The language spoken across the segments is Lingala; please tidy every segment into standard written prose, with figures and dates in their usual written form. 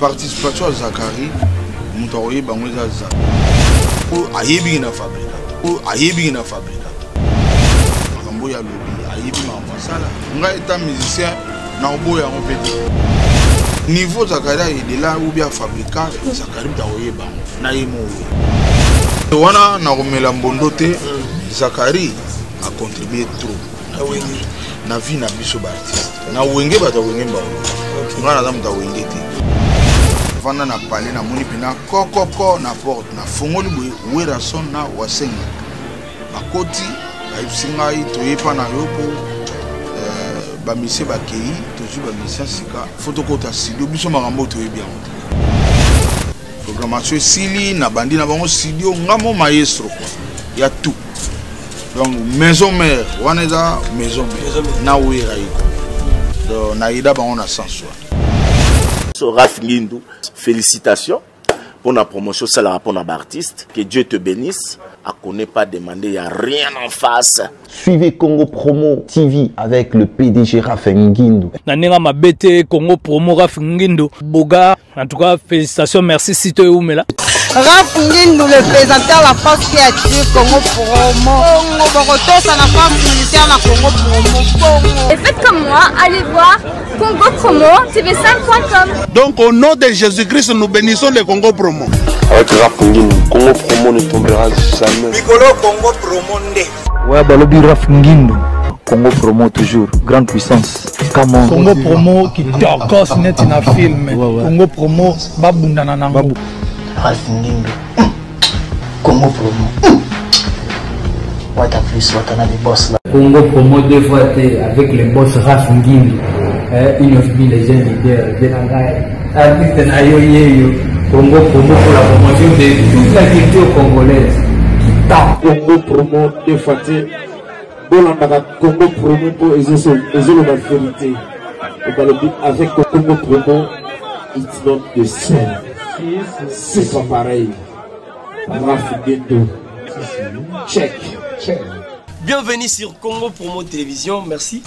Participation à Zakari, Moutaoye Bangweza Zak. Ayebi na fabricateur. Ayebi na fabricateur. Makambo ya lobby, ayebi ma masala. Nga état musicien na oboya on peut dire. Niveau Zakari est de là où bien fabricant Zakari Moutaoye Bang na yemo. Wana na romela mbondote Zakari a contribué trop. Na vie na biso artiste. Na wenge bata wenge mbaolo. Nga na zamu ta wenge te. Vanda na pale na moni pina kokoko na porte na fongoli boye wera son na wasenga. Bakoti ba ipsinga toyepa na yoko ba mise ba kei tozu ba mise sika photokota studio biso makambo toyebi yango. Programmation sili na bandi na bango studio ngamo maestro quoi. Ya tout. Donc maison mère, waneza maison mère. Na wera iko. Donc na ida bango na sans Raph Ngindou, félicitations pour la promotion, c'est la rapport d'artiste. Que Dieu te bénisse. À connaît pas demander, il n'y a rien en face. Suivez Congo Promo TV avec le PDG Raph Ngindou. Nanenga mabete Congo Promo Raph Ngindou. Boga, en tout cas, félicitations, merci Sito Oumela. Raph Ngindou, le présentateur de la force créative Congo Promo. Ça n'a pas militaire na Congo Promo. Et faites comme moi, allez voir Congo Promo, tv5.com. Donc au nom de Jésus-Christ, nous bénissons le Congo Promo. Avec Raph Ngindou, Congo Promo ne tombera jamais. Nicolo Congo Promo nde. Ouais, balobi Raph Ngindou. Congo Promo toujours, grande puissance. Comment Congo Promo qui torcos net na film. Congo Promo babunda na nango. Raph Ngindou. Congo Promo. What a plus, what a boss là. Congo Promo deux fois avec le boss Raph Ngindou. Une of me les jeunes leaders. Artiste na yo. Congo Promo pour la promotion de toute la culture congolaise. Congo Promo deux fois. Congo Promo pour exercer la vérité. Avec Congo Promo, it's not the same. C'est pas pareil. Raph Ngindou. Check. Bienvenue sur Congo Promo Télévision. Merci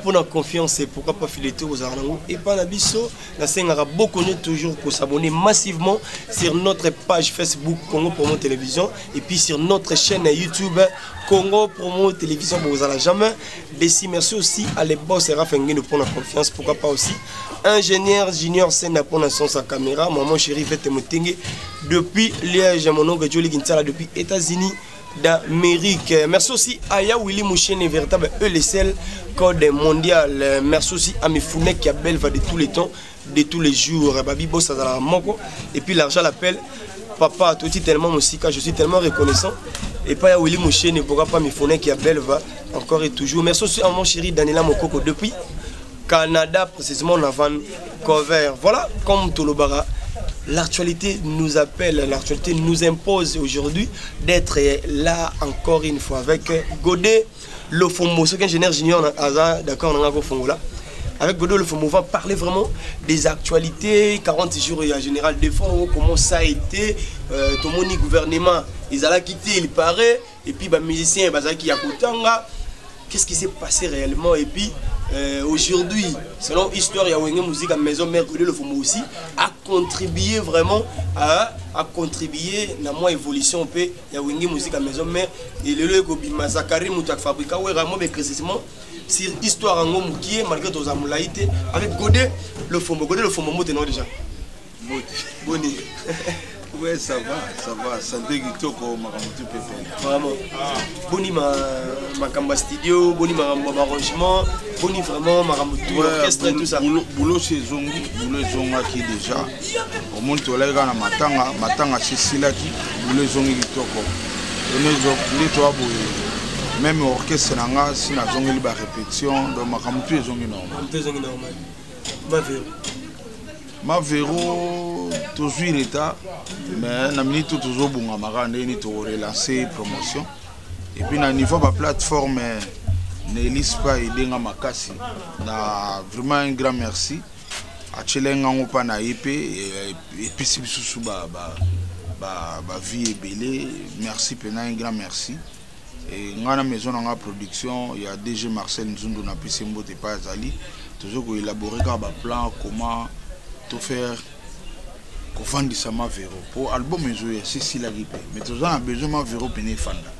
pour la confiance et pourquoi pas fileter aux Arnangos. Et pas l'abisso, la scène arabe connaît toujours pour s'abonner massivement sur notre page Facebook Congo Promo Télévision et puis sur notre chaîne YouTube Congo Promo Télévision. Vous allez jamais décider. Merci aussi à les boss et Raph Ngindou pour la confiance. Pourquoi pas aussi ingénieur junior scène pour la sa caméra. Maman chérie Vete Moutengue depuis Liège, mon oncle Jolie Gintala depuis États-Unis d'Amérique. Merci aussi à Ya Willy Mouchen, véritable ELSL code mondial. Merci aussi à mes fournets qui a Belva de tous les temps, de tous les jours. Babi Boss à Moko. Et puis l'argent l'appelle papa. Tout est tellement musical, je suis tellement reconnaissant. Et pas Ya Willy Mouchen, et pourquoi pas mes fournets qui a Belva encore et toujours. Merci aussi à mon chéri Daniela Mokoko depuis Canada, précisément en Vancouver. Voilà, comme Tolobara. L'actualité nous appelle, l'actualité nous impose aujourd'hui d'être là encore une fois avec Godé Lofomo, ce qu'ingénieur junior d'accord, on a un là. Avec Godé Lofomo, on va parler vraiment des actualités, 40 jours en général, des fois, comment ça a été, tout le monde gouvernement, ils allaient quitter, il paraît, et puis les musiciens, qui a qu'est-ce qui s'est passé réellement, et puis aujourd'hui, selon l'histoire, il y a une musique à Maison Mère, Godé Lofomo aussi, a contribué vraiment à contribuer à mon évolution. Il y a une musique à Maison Mère, et le lieu que Zakari Moutak Fabrika, où il y a vraiment précisément sur l'histoire en Gomu qui est malgré tous les amoulaïtés, avec Godé Lofomo. Godé Lofomo, moi, t'es déjà. Boni. Ouais, ça va. Santé Kitoko, Makamutu Pepe. Vraiment. Boni ma Kamba Studio, Boni ma arrangement, Boni vraiment Makamutu orchestre et tout ça. Boulot chez Zongi, boulot Zongaki déjà. Au monde tu l'as gagné Matanga chez Silaki, boulot Zongi Kitoko. Les trois bouillons. Même orchestre nanga, si na Zongi liba répétition, donc Makamutu est Zongi normal. Ma véro toujours l'état, mais na minute toujours bon amara ni to relancer promotion et puis na niveau de plateforme Nélis pas aider nga makasi na vraiment un grand merci à Chelenga ngopa na EP et puis si sous ba vie est belle, merci pena un grand merci et ngana maison na production il y a DG Marcel Nzundu na Pisembo te pas Azali toujours élaborer un plan comment tout faire kovandisa mavero po album ezoya sisilaki mpe mais toza na besoin mavero pene efanda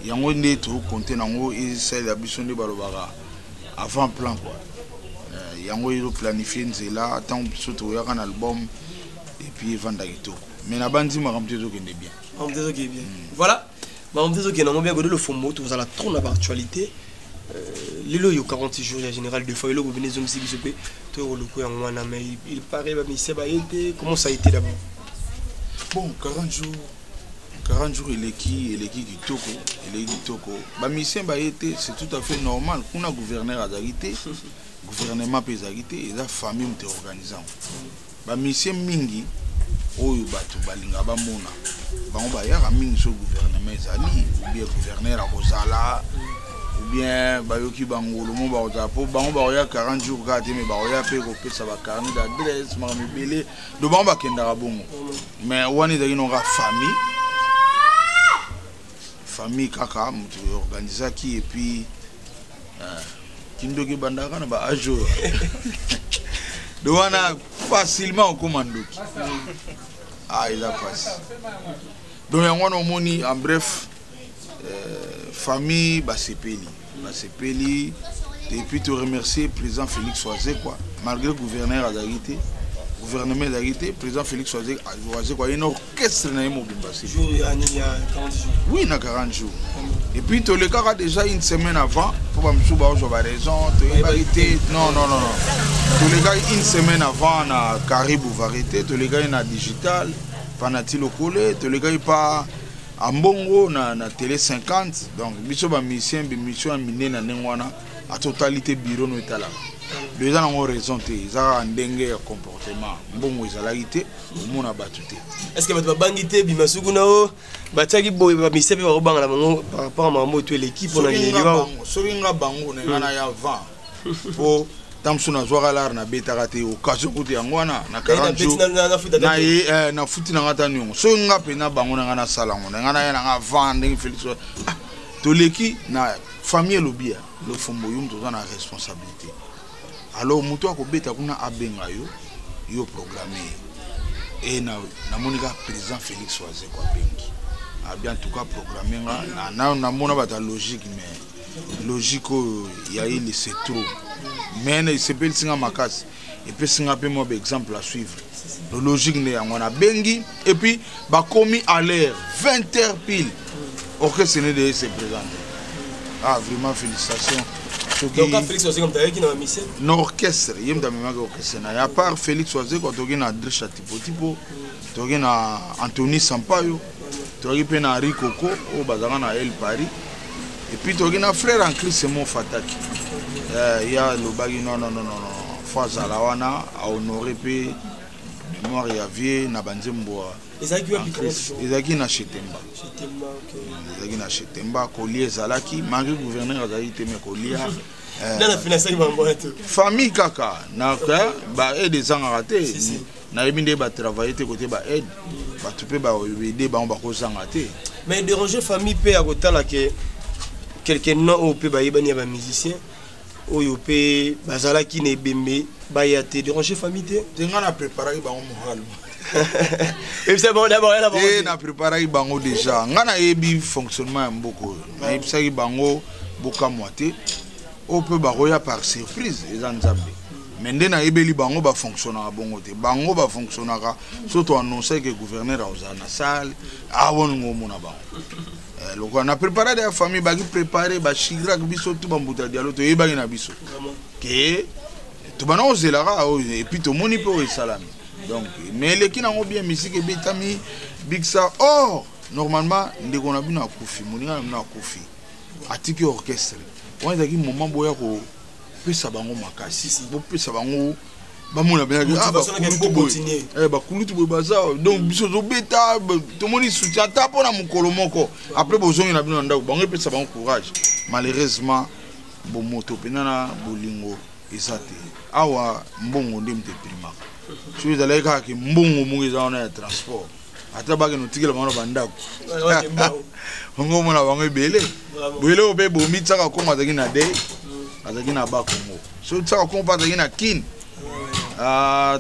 yango nde tokokonte nango esalela biso nde balobaka avant plan quoi yango ezoplanifie nzela ntango biso toyaka na album epuis evanda kitoko mais na bandi makambo te ezokende bien voilà makambo te ezokende yango bien kodelo fombo tozala trop na baactualité lelo yo 46 jours ya général de fois eloko bene ezongisi biso mpe toyoloko yango wana mais il paraît bamisie baye te comment ça a été d'abord bon 40 jours eleki kitoko bamisie baye te c'est tout à fait normal kuna gouverneur azali te gouvernement mpe ezali te eza famille moto organisant bamisie mingi oyo bato balinga bamona bango bayaka mingi so gouvernement ezali ou bien gouverneur akozala ou bien bayoki bangolo mo bakozala po bango bakoya 40 jours kaka te me bakoya mpe kopesa bacarnet d'adresse makambo ebele do bango bakendaka bongo mais wana ezalaki nonga famille kaka moto organisaki epuis kindoki bandaka na baage oyo do wana facilement okoma ndoki eza pasi donc yango wana omoni en bref famille basepeli et puis te remercier président Félix Soazé quoi malgré le gouverneur azali te gouvernement azali te président Félix Soazé quoi une orchestre na mobimba oui na 40 jours et puis tu le cas déjà une semaine avant pour bamsou ba ozo ba raison non tu le gars une semaine avant na Caribou variété tu le gars na digital panati lokole tu le gars pas en bongo na télé 50 donc biso ba mission amine na nengwana à totalité bureau no etala déjà na raison te za ndenge ya comportement bongo ezalaki te omona batu te est-ce que bato babangi te bimasuku nao batiaki boye ba mission pe bakobanga na bango par rapport à mambo to l'équipe on a yeliwa soringa bango na ngana ya 20 po tamsu na zwaka lar na betaka te occasion kuti yango wana na 40 jours na futi na ngata nyongo so nga pe na bango na ngana sala ngo na ngana ya nga vendre Félix to leki na famille lobia le fombo yum to na responsabilité alors muto akobeta kuna abenga yo programmer et na monika président Félix Soazé kwa bengi a bien en tout cas programmer na mona bata logique mais logique il y a il c'est trop mais c'est pas singa makasi et puis singa pe mo exemple à suivre le logique ne ngona bengi et puis ba komi à l'heure 20h pile OK ce n'est de se présenter vraiment félicitations donc Félix Soazé comme tu qui na mission no orchestre yem da memaka orchestre na ya part Félix Soazé quand tu na Drisha tipo tu na Anthony Sampaio tu pe na Rikoko au bazanga na El Paris et puis tu na frère en Christ mon Fataki il y a le bagi non fois la wana a honorer pe mémoire ya vie na banzembo ezaki na Chetemba ezaki na Chetemba collier zalaki malgré gouverneur azali te me collier na financer bango to famille kaka na ba aide zanga raté na ebinde ba travailler te côté ba aide ba tupe ba aider bango ba ko zanga te mais déranger famille pe à côté là que quelqu'un non au pe ba yebani ba musicien oyo pe bazalaki na ebembe ba ya te déranger famille te nga na préparer bango moral et c'est bon d'abord là et na préparer bango déjà nga na yebi fonctionnement mboko na yebisaki bango boka moite au peu baroya par surprise les nzambe mais nde na yebeli bango ba fonctionnera bongo te bango ba fonctionnera surtout annoncer que gouverneur a na salle a wongo mona bango loko na préparer la famille ba ki préparer ba chigra biso tout bambuta dialo to yebaki na biso que to bana ozelara et puis to moni pe o salami donc mais les qui n'ont bien musique et betami bigsa or normalement ndeko na bino akufi moninga na akufi atiki orchestre on a dit moment boya ko pesa bango makasi bo pesa bango ba mona bien ba kulutu bo baza donc biso zo beta to moni soutien ta pona mukolo moko après bozongi na bino ndako bango pesa bango courage malheureusement bo moto penana bolingo ezate awa mbongo ndemte primaka je suis allé à qui mbongo mungi za na transport ata ba ke no tikela mano bandako ngo mona bango ebele bwele obe bo mitaka ko mazaki na de azaki na ba kongo so tsaka ko pa azaki na kin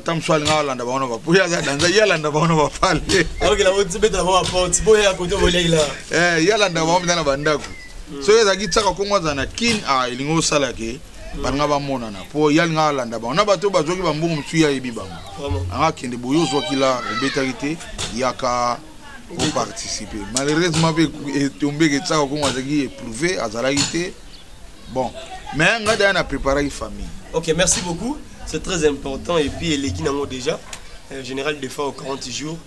Tam swali ngawalanda baona bapuya za danza yalanda baona bapale. Okay, la wote beta la porte. Boya koto bolela. Yalanda baona na bandako. So yeza gitsaka kongwa za kin ilingo sala ke banga bamona na po yalinga landa baona bato bazoki bambungu msuya yebi bango. Anga kende boyo zo kila obetarité yaka pour participer. Malheureusement be tombé que ça kongwa za ki éprouvé azalaité. Bon, mais ngada na préparer une famille. OK, merci beaucoup. C'est très important et puis les Guinango déjà général de fois aux 40 jours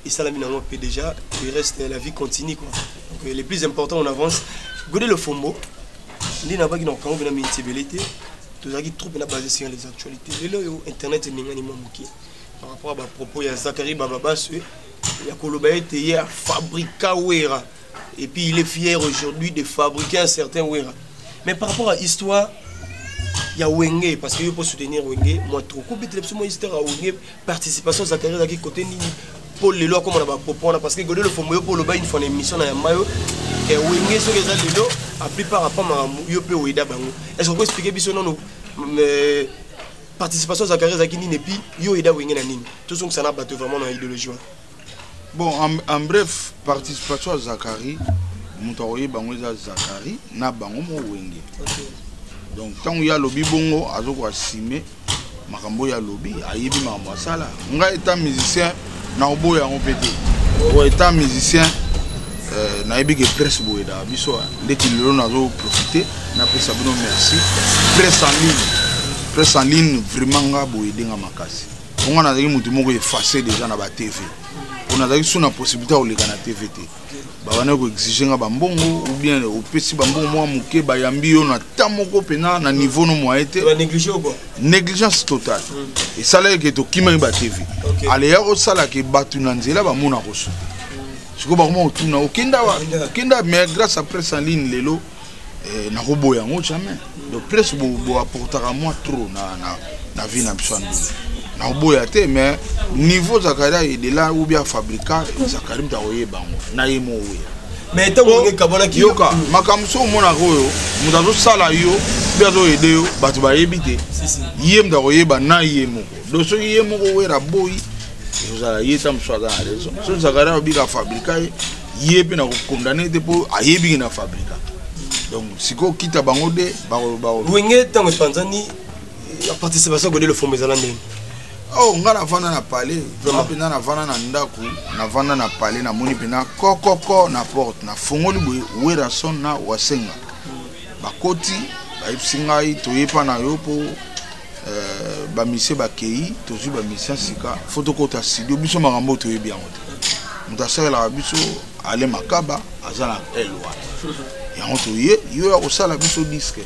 et ça la Minango peut déjà il reste la vie continue quoi. Donc les plus importants on avance. Godé le fombo. Ni na ba qui n'ont quand même une stabilité. Tout ça qui trop bien basé sur les actualités. Le internet ni ngani moki. Par rapport à propos ya Zakari Baba Sue, ya Koloba était hier fabrica wera et puis il est fier aujourd'hui de fabriquer un certain wera. Mais par rapport à l'histoire, il y a Wenge, parce que je peux soutenir Wenge, moi trop. Combien de histoire à Wenge, participation à Zakari qui côté ni pour les lois comme on a proposé, parce que Godé le Fombo pour le bas, il faut une émission à Yamayo, et Wenge, ce que les lois, à plupart à Pama, Yope ou Ida Bango. Est-ce qu'on peut expliquer bien non participation à Zakari qui n'est plus Yo Ida Wenge Nanine. Tout ce que ça n'a pas vraiment dans l'idéologie. Bon, en bref, participation à Zakari. Moutaoye bango za Zakari na bango mo wenge. Donc tant ya lobby bongo azoko asime makambo ya lobby ayibi makambo sala. Nga état musicien na oboya ngo pété. O état musicien na yebi ke presse boeda biso ndeti lelo nazo profiter na pesa bino merci. Presse en ligne vraiment nga boede nga makasi. On a zaki mutu moko effacer déjà na ba TV. On a zaki suna possibilité o leka na TVT. Bawana ko exiger nga bambongo ou bien au pesi bambongo moi muke bayambi yo na tamoko pena na niveau no mo été négligé ou quoi négligence totale et ça là que to kima ba TV allez ya ko sala ke batu na nzela ba mona ko su siko ba mo tuna okenda mais grâce à presse en ligne lelo na ko boya ngo jamais donc presse bo apporter à moi trop na vie na biso na boya te mais niveau Zakari de là ou bien fabriquer Zakari mtaoye bango na yemo we mais tant que kabona ki yoka makamso mona koyo mutazo sala yo biazo ede yo batu ba yebite yem mtaoye ba na yemo do so yemo ko wera boy ezala yeta mswaza na raison so Zakari obika fabriquer yepe na ko condamner te po ayebi na fabriquer donc siko kita bango de ba wenge tango Tanzanie la participation Godé le fond mezalande. Oh, ngana vana na palais, vraiment na vana na ndaku, na vana na palais na moni pena kokoko na porte na fongoli boye wera son na wasenga. Bakoti, ba ipsingai toyepa na yopo ba mise ba kei, tozu ba mise sika, photokota studio biso makambo toyebi yango te. Mutasala la biso ale makaba azana elwa. Yango toye yo ya kosala biso disque.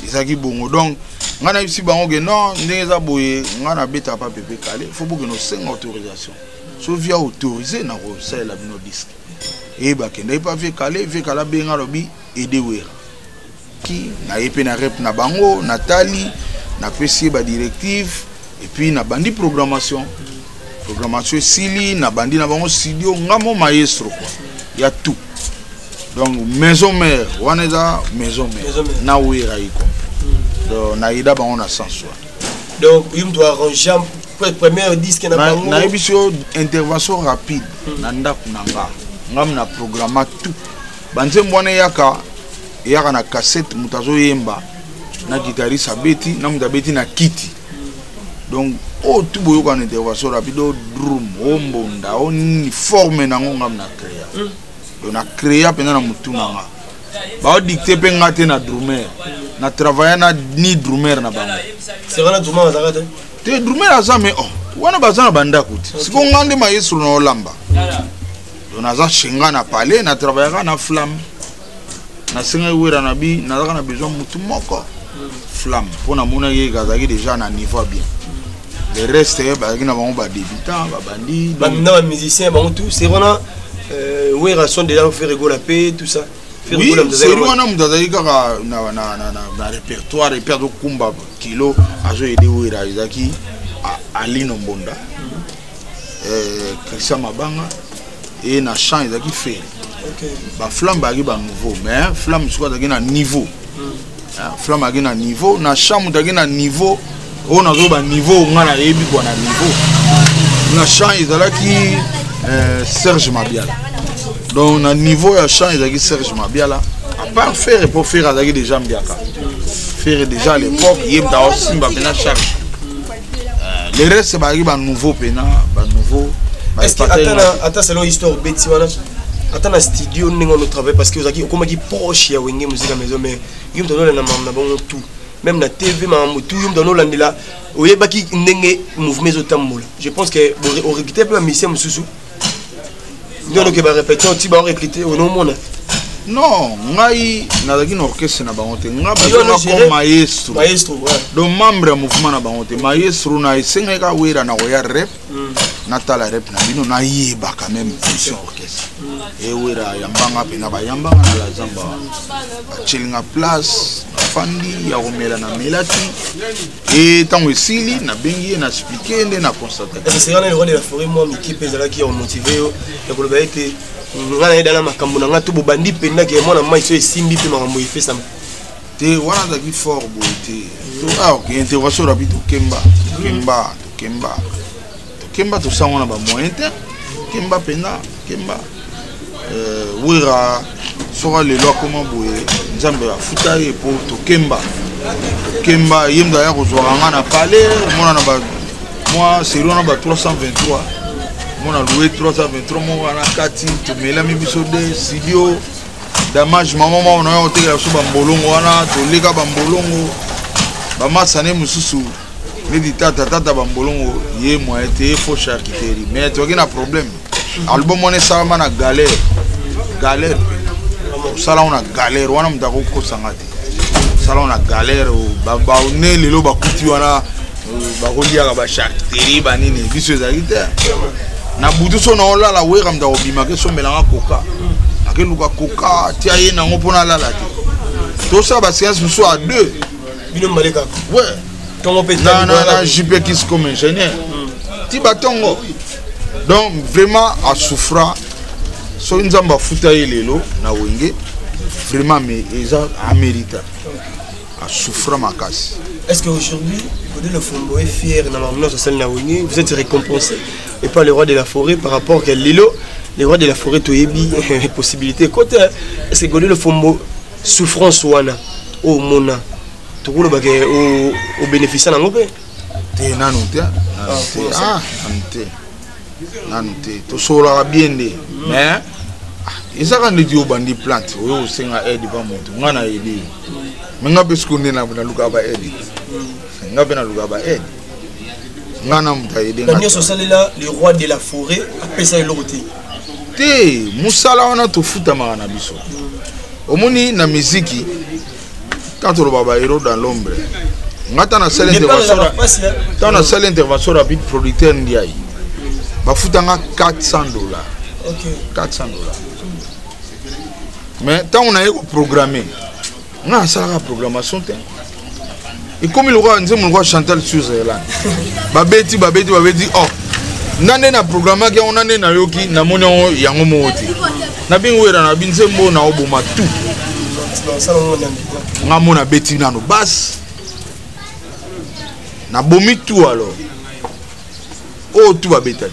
Ezaki bongo donc ngana ici bango que non ndeza boye ngana beta pa pepe calé faut que nous 5 autorisation so via autoriser na ko sala bino disque et ba kende pa vie calé benga lobi aider wera qui na yepe na rep na bango Nathalie na pesi ba directive et puis na bandi programmation sili na bandi na bango studio ngamo maestro quoi il y a tout donc maison mère waneza maison mère na wera iko naïda ba on a sans soi donc il doit arranger premier disque na bango na émission intervention rapide na ndaku nanga ngam na programme tout banze mbone yaka na cassette mutazo yemba na guitariste abeti na mutabeti na kiti donc tout boyo ka intervention rapide drum ombonda on forme na ngam na créa donc na créa pena na mutu nanga ba dicter pe ngate na drummer na travailler na ni drummer na bango c'est vrai na drummer azaka te drummer azame wana bazana banda kuti siko ngande maestro na olamba donc naza chenga na palais na travailler na flamme na singa wera na bi na zaka na besoin mutu moko flamme pona mona ye kazaki déjà na niveau bien le reste bazaki na bango ba débutant ba bandi ba musicien bango tout c'est vraiment wera son déjà faire rigoler la paix tout ça. Oui, c'est lui on a mutazali kaka na répertoire et perdre kumba kilo azo aider wera izaki Alino Mbonda Christian Mabanga et na chant izaki fait ba flamme bagi ba nouveau mais flamme soit na niveau flamme bagi na niveau na chant mutaki na niveau on a un niveau, on a un niveau. On a changé qui Serge Mabiala. Donc, on niveau à changé Serge Mabiala. À part faire pour faire avec des gens bien. Faire déjà à l'époque, il y a aussi une charge. Les restes, c'est un nouveau pénal, un nouveau. Est-ce que attends selon l'histoire Betty attends un studio on travaille parce que vous avez comme qui proche ya wenge musique à maison mais yum donno na bon tout même na TV mamu tout yum donno landela oyeba ki ndenge mouvement zotambola je pense que au recruter peu mission mususu ndono ke ba répéter on ti ba recruter au nom mona non ngai nazaki na orchestre na bango te nga bazona ko maestro do membre ya mouvement na bango te maestro na esengeka wera na koya rep na tala rep na bino na yeba quand même fonction orchestre e wera yambanga pe na ba yambanga na la zamba chilinga place fandi ya komela na melati et tango esili na bengi na expliquer nde na constater c'est quand le roi de la forêt moi équipe ezala qui ont motivé yo ya koloba ete ngana dana makambo na ngatu bobandi penda ke mona mai so esimbi pe makambo ifesa te wana da ki fort bote to ok intervention rapide kemba to sa wana ba moyen te kemba penda kemba wira sora le loi comment boye nzambe afuta ye po to kemba yemda ya kozwa ngana pale mona na ba moi c'est na ba 323 on a loué 323 mois à Kati, tu mets la mibiso de studio. Dommage, maman, on a été là sur Bambolongo, on a tous les gars Bambolongo. Maman, ça n'est mususu. Les dit tata Bambolongo, yé moi été faux charcuterie. Mais tu as un problème. Album on est ça, on a galère. Ça là on a galère. On a m'dako ko sangati. Ça là on a galère. Baba on est les loba kuti on a. Barolia ba charcuterie banini. Biso ezalite. Na butu so na ola la wera mda obima ke so melanga coca akeluka coca tia ye na ngopona la te to ça ba séance so à deux bino maleka ouais tongo pe na JP qui comme ingénieur ti batongo donc vraiment à souffra so nzamba futa ye lelo na wenge vraiment mais eza a mérite à souffra makasi. Est-ce qu'aujourd'hui, le Fombo est fier vous êtes récompensé et pas le roi de la forêt par rapport à Lilo, le roi de la forêt Toyebi, les possibilités. Est-ce que le Fombo souffrance wana au mona tout le au bénéfice à l'angopé to sola bien mais ils ont rendu au bandi plante au senga aide ba moto ngana aide menga beskunde na luka ba aide ngabe na luka ba aide ngana muta aide ngana sosalela le roi de la forêt appelle ça l'autre te musala wana to futa na biso omoni na muziki quand on va héros dans l'ombre ngata na salle intervention rapide producteur ndiaye ba futanga $400 OK $400 mais tant on a programmé on a ça la programmation et comme il aura nous on Chantal sur Zéland babeti oh nane na programme ki on nane na yoki na moni yango moti na bingwera na binzembo na oboma tout ngamona beti nano bas na bomi tout alors oh tout babetali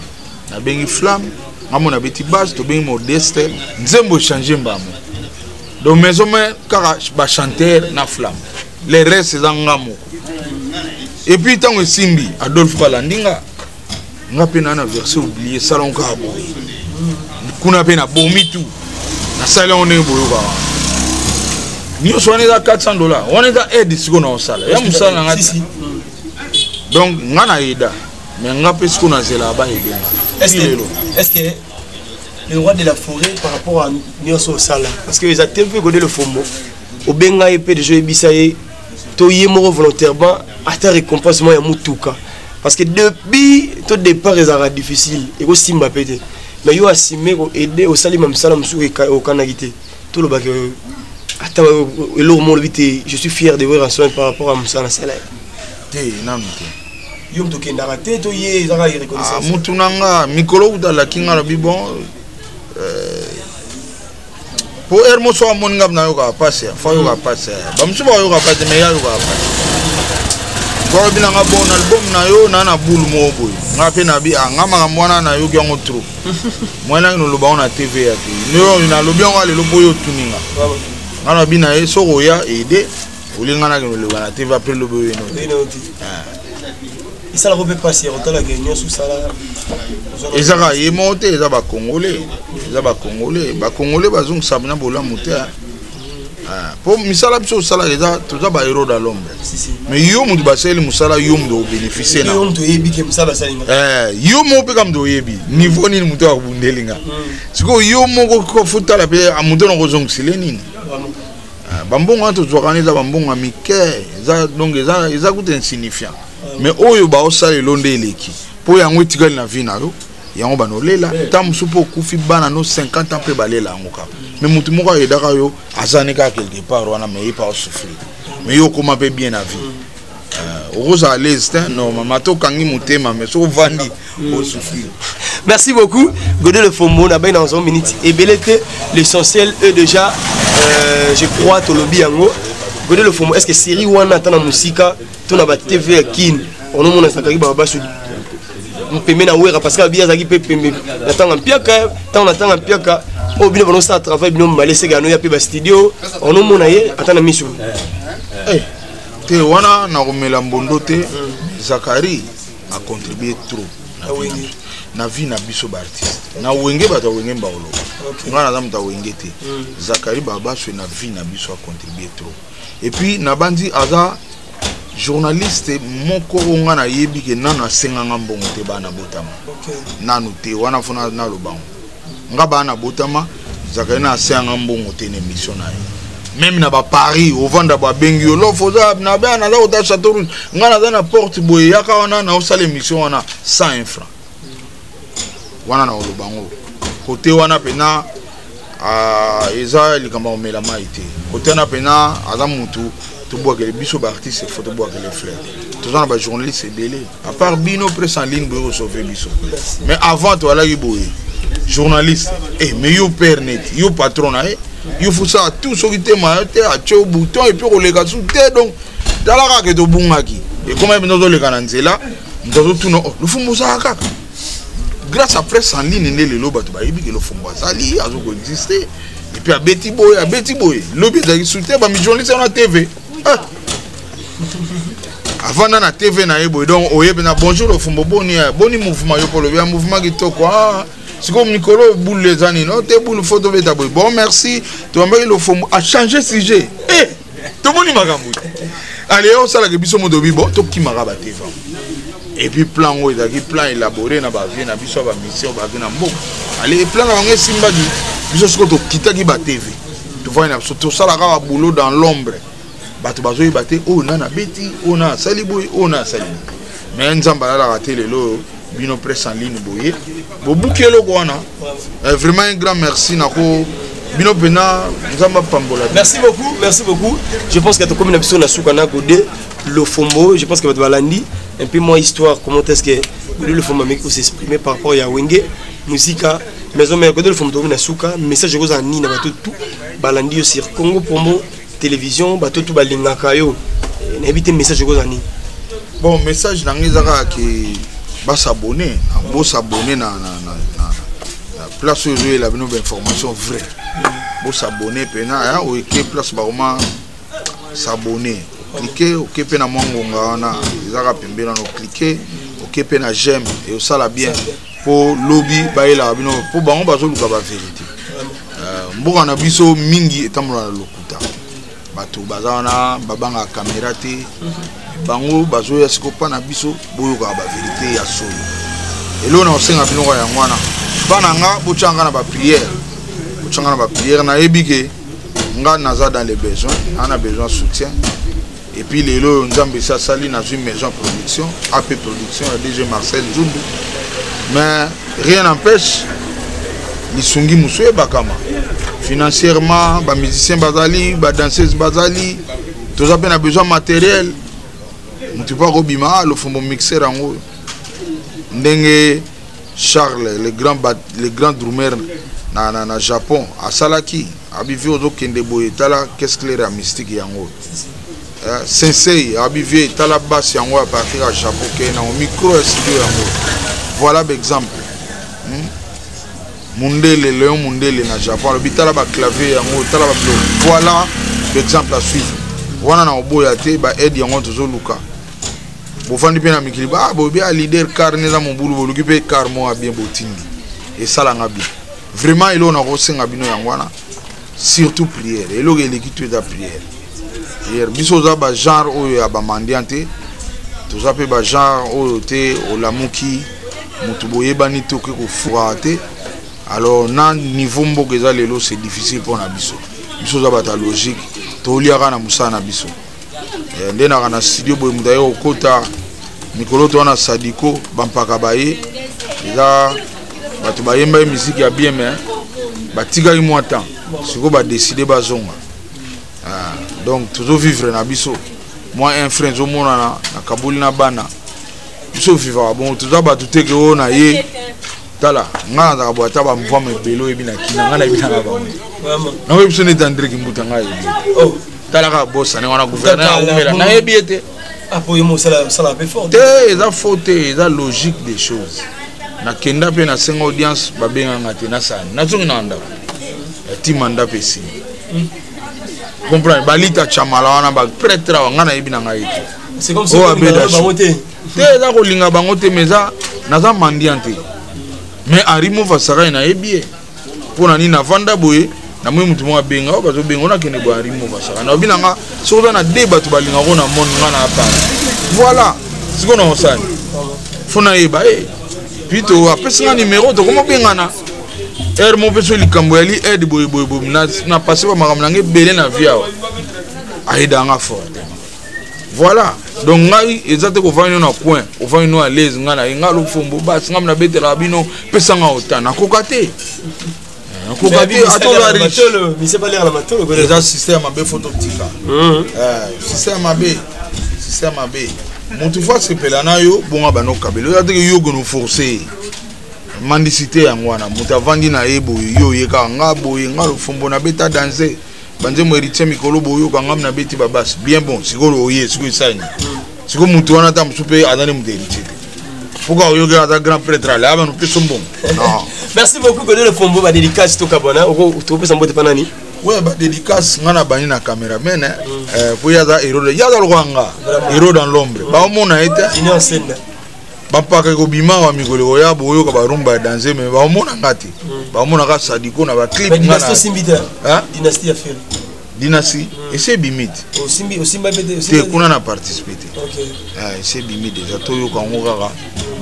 na bengi flamme ngamona beti bas to bengi modeste nzembo changer mbamo donc maison mais car ba chanteur na flamme les restes ngamo et puis tant simbi Adolphe Balandinga ngape na version oublié salon kabo kuna pe na bomi tout na salon on est boyoka ni on est à $400 on est à aide siko na sala ya musala ngati donc ngana ida mais ngape siko na zela ba ide est-ce que le roi de la forêt par rapport à Nyoso Sala parce que ils ont tellement godé le Fombo au benga épée de jeu bisaye to yemo volontairement à ta récompense moi ya mutuka parce que depuis tout départ ils ont difficile et ko simba pété mais yo assimé ko aider au salima msala msu au kanagité tout le bac attends et lourd vite je suis fier de voir un soin par rapport à Msala Sala té non yo mtoke ndaraté to yé ils ont reconnaissance mutunanga mikolo udala kinga la bibon pour Hermoso à mon gab na yoga passer fa yoga passer bamsu ba yoga passer mais yoga passer Kwa bina nga bon album na yo na boule mo boy. Nga pe na bi nga makamwana na yo kyango trop. Mwana no loba on a TV ya ti. No na lobi on ale lobo yo tuninga. Nga na bina e so roya aider. Olinga na kino loba na TV après lobo yo no. Ça la peut passer autant la gagnant sous ça là. Ezaka ye monte ezaba congolais. Ezaba congolais, ba congolais bazong sabna bola monte. Pour misala biso sala eza toza ba héros dans l'ombre. Mais yo mutu baseli musala yo mutu bénéficier na. Yo mutu yebi ke musala salinga. Yo mo pe kam do yebi. Niveau ni mutu akubundelinga. Siko yo mo ko futa la pe amuto no kozong sileni. Bambonga to zwakani za bambonga mike, za donc eza kuti insignifiant. Mais oyo ba osala londe eleki. Po yango tigali na vie na yo. Yango banolela tam supo kufi bana no 50 ans pe balela ngoka. Mais mutu moko edaka yo azanika quelque part wana mais pas souffrir. Mais yo comment peut bien la vie. Rosa à l'aise non mama to kangi mutema mais so vandi au souffrir. Merci beaucoup Godé le Fombo na ba dans 1 minute et belete l'essentiel est déjà je crois to lobby yango Godé le Fombo est-ce que série wana tana musika to na ba TV kin on no mona sakaki ba basu mpembe na wera parce que bien zaki pe pembe natanga mpiaka tant natanga mpiaka o bino bono sa travail bino malese gano ya pe ba studio on no mona ye atana mission te wana na komela mbondo te Zakari a contribué trop na vie na biso ba artiste na wenge ba ta wenge mbalo ngana za mta wenge te Zakari baba so na vie na biso a contribué trop et puis na bandi aza journaliste moko onga na yebi ke nana senganga mbongo te bana botama nanu te wana fona na lobango nga bana botama Zakari na senganga mbongo te ne mission na même na ba Paris au vendre ba bengi lo foza na ba na za ota château nga na za na porte boye yaka wana na osala émission wana 100 francs wana na lobango côté wana pena eza likamba omela maite côté na pena aza mutu to bois que les biso ba artiste photo bois que les fleurs tout ça na ba journaliste c'est belé à part bino presse en ligne pour sauver biso mais avant toi là boye journaliste mais yo père net yo patron na il faut ça tout ce qui te maté à tcho bouton et puis on les gars sous terre donc dans la raque de bungaki et comment nous dans le cananzela nous tout non le fumbo ça kaka grâce à presse en ligne né le loba to ba yibi que le fumbo ça li azoko exister et puis à Betty Boy lobby za sous terre ba mi journaliste na TV avant na TV na yebo donc oyebe na bonjour le fumbo boni mouvement yo pour le mouvement qui to quoi. C'est comme Nicolas boule les années, non? T'es boule photo de tabou. Bon, merci. Tu vas le fond à changer sujet. Tout le monde m'a gambou. Allez, on s'en a que biso modobi bon, tout qui m'a rabatté. Et puis plan où il a dit plan élaboré na ba vie na biso ba mission ba vie na mbok. Allez, plan na ngé simba di. Biso ce que kita ki ba TV. Tu vois na tout ça la ka boulot dans l'ombre. Ba to bazo baté oh na beti, oh na saliboy, oh na sali. Mais nzamba la raté le lo. Bino presse en ligne boye bobukelo kwana vraiment un grand merci nako bino pena nzamba pambola. Merci beaucoup je pense que ta combinaison na sukana Godé le Fombo je pense que votre balandi un peu moins histoire comment est-ce que Godé le Fombo mec s'exprimer par rapport à Wenge musica maison mais Godé le Fombo na suka message ko za ni na bato tout balandi sur Congo Promo télévision bato tout balingaka yo na éviter message ko za ni bon message na ngizaka ki ba s'abonner na place où il a une information vraie bo s'abonner pena ya o ke place ba comment s'abonner cliquer OK pena mongonga na izaka pembela no cliquer OK pena j'aime et au sala bien pour lobby ba ila bino pour bango bazo luka ba vérité mboka na biso mingi etambola na lokuta bato bazana babanga caméra te bango bazo ya sikopa na biso boyo ka ba vérité ya solo elo na osenga bino ya ngwana bana nga bochanga na ba prière na ebike nga naza dans les besoins on a besoin de soutien et puis lelo nzambe sa sali na une maison production AP production la DG Marcel Zundu mais rien n'empêche lisungi musue bakama financièrement ba musicien bazali ba danseuse bazali tous a besoin matériel. Tu peux robima le fond mixer en haut ndenge Charles le grand drummer na Japon à Salaki a bivé au kende boye tala qu'est-ce que les mystique en haut Sensei Abivier Talabas yango à partir à Japon qui na micro studio yango. Voilà l'exemple. Mundele Léon Mundele na Japon le bitala ba clavier yango talaba voilà l'exemple à suivre. Wana na oboya te ba aide yango tozo luka. Bo fandi pe na mikili ba bo be leader car neza mobulu bo luki pe car mo a bien botindi. Et ça la ngabi. Vraiment il on a resenga bino yango wana. Surtout prière. Et lo eleki tu da prière. Hier biso za ba genre oyo ya ba mandiante. Toza pe ba genre oyo te olamuki mutu boyebani to ke ko fuate. Alors na niveau mboka eza lelo c'est difficile pour na biso. Biso za bata logique. To liaka na musana biso. Ndena kana studio boy mudayo okota mikolo to na Sadiko bampaka baye. Eza batu bayemba musique ya bien mais batika yi moi temps. Siko ba décider bazonga. Donc toujours vivre na biso. Moi un frère zo mona na Kabuli na bana. Biso vivre bon toujours ba tout que on a ye. Tala nga na boata ba mvwa mebelo ebi na kina nga na ebi na ba. Vraiment. Na we biso ne tandre ki mbuta nga ebi. Oh, tala ka bossa ne wana gouverneur umela na ebi ete. Apoyemo ça la peu fort. Eza faute, eza logique des choses. Na kenda pe na senga audience ba benga ngate na sani. Na zongi na ndako. Ti manda pesi. Comprendre balita chamala wana ba prêtre nga na ebi na nga ete. C'est comme ça que ba moté. Eza ko linga bango te meza naza mandiante. Mais arimo vasara na ebie. Pona ni na vanda boye na mwe mutu mwa benga o bazo benga na kene bo arimo vasara. Na obinanga soza na débat to balinga ko na monde nga na apa. Voilà, siko na osani. Fona eba puis to apesa numéro to komo benga na. Mo peso likambo ya li aide boye na passer ba makamnange belé na via. Aida nga forte. Voilà. Donc ngai ezate ko vanyo na coin, o vanyo à l'aise nga na ngalo fombo bas ngam na betela bino pesa nga otana kokate. Kokate atolo ari. Mais c'est pas l'air la matolo ko déjà système AB photoptique. Système AB. Mutu fa se pelana yo bonga bano kabelo ya te yo gono forcer. Mandicité yango wana mutu avandi na ebo yo yeka nga boye ngalo fombo na beta danser. Banze mo héritier mikolo boyo kangam na beti babas bien bon sikolo oye siko isani siko mutu wana ta msupe adane mu héritier pourquoi oyo ga ta grand prêtre là ba no peso bon non. Merci beaucoup que le fombo ba dédicace to kabona o to pesa mbote panani ouais ba dédicace ngana bani na cameraman pour ya za hero ya za lwanga hero dans l'ombre ba omona ete ino senda bapaka ko bima wa mikolo ya boyo ka ba rumba danser mais ba omona ngati ba omona ka Sadiko na ba clip ngana dynastie affaire dynastie et c'est bimit au simba bete aussi te kuna na participer OK c'est bimit déjà to yo ka ngokaka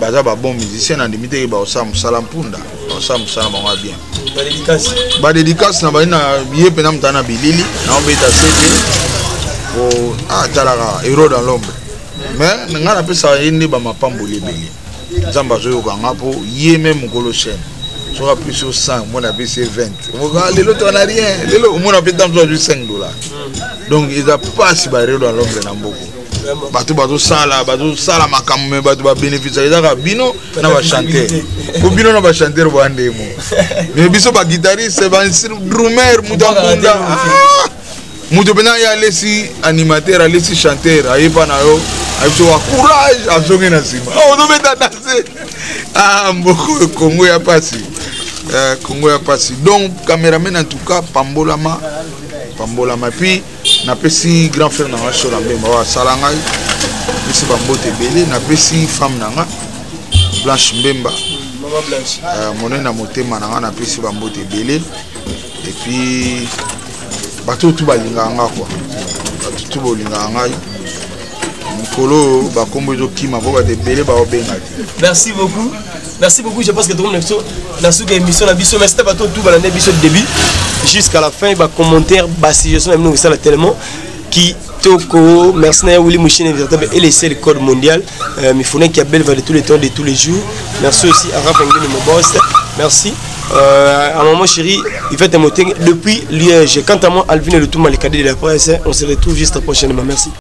baza ba bon musicien na limite ba osam salampunda osam sala ba bien ba dédicace na ba na biye pena mtana bilili na obeta CD o talaka héros dans l'ombre mais nga na pesa yindi ba mapamboli beli nzamba zo yo ka ngapo ye même mukolo chaîne sera plus sur 100 mon a baissé 20 le lot on a rien le lot mon a fait dans juste $5 donc ils a pas si ba héros dans l'ombre na mboko bato sala makamme bato ba bénéficier ezaka bino na ba chanter ko bino na ba chanter bo ande mo mais biso ba guitariste ba drummer mutambunda muto bena ya lesi animateur a lesi chanteur ayepa na yo ayeso wa courage azonge na sima oh no meta danser mboko Congo ya pasi Congo ya pasi donc cameraman en tout cas pambolama puis na pesi grand frère na ngaso na mbemba wa salanga pesi bambote belé na pesi femme na nga Blanche Mbemba maman Blanche monena motema na nga na pesi bambote belé et puis bato tout balinga nga quoi bato tout bolinga nga mikolo ba kombo zo kima bo ba de belé ba obenga. Merci beaucoup, je pense que tout le monde dans cette émission la biso mais c'était pas tout va l'année biso début jusqu'à la fin ba commentaire ba suggestion même nous ça tellement qui toko mercenaire Willy Mouchine véritable et laisser le code mondial mais faut qu'il y a belle va de tous les temps de tous les jours. Merci aussi à Raphaël mon boss. Merci à maman chérie il fait un moting depuis Liège. Quant à moi Alvin et le tout mal les cadets de la presse on se retrouve juste prochainement. Merci.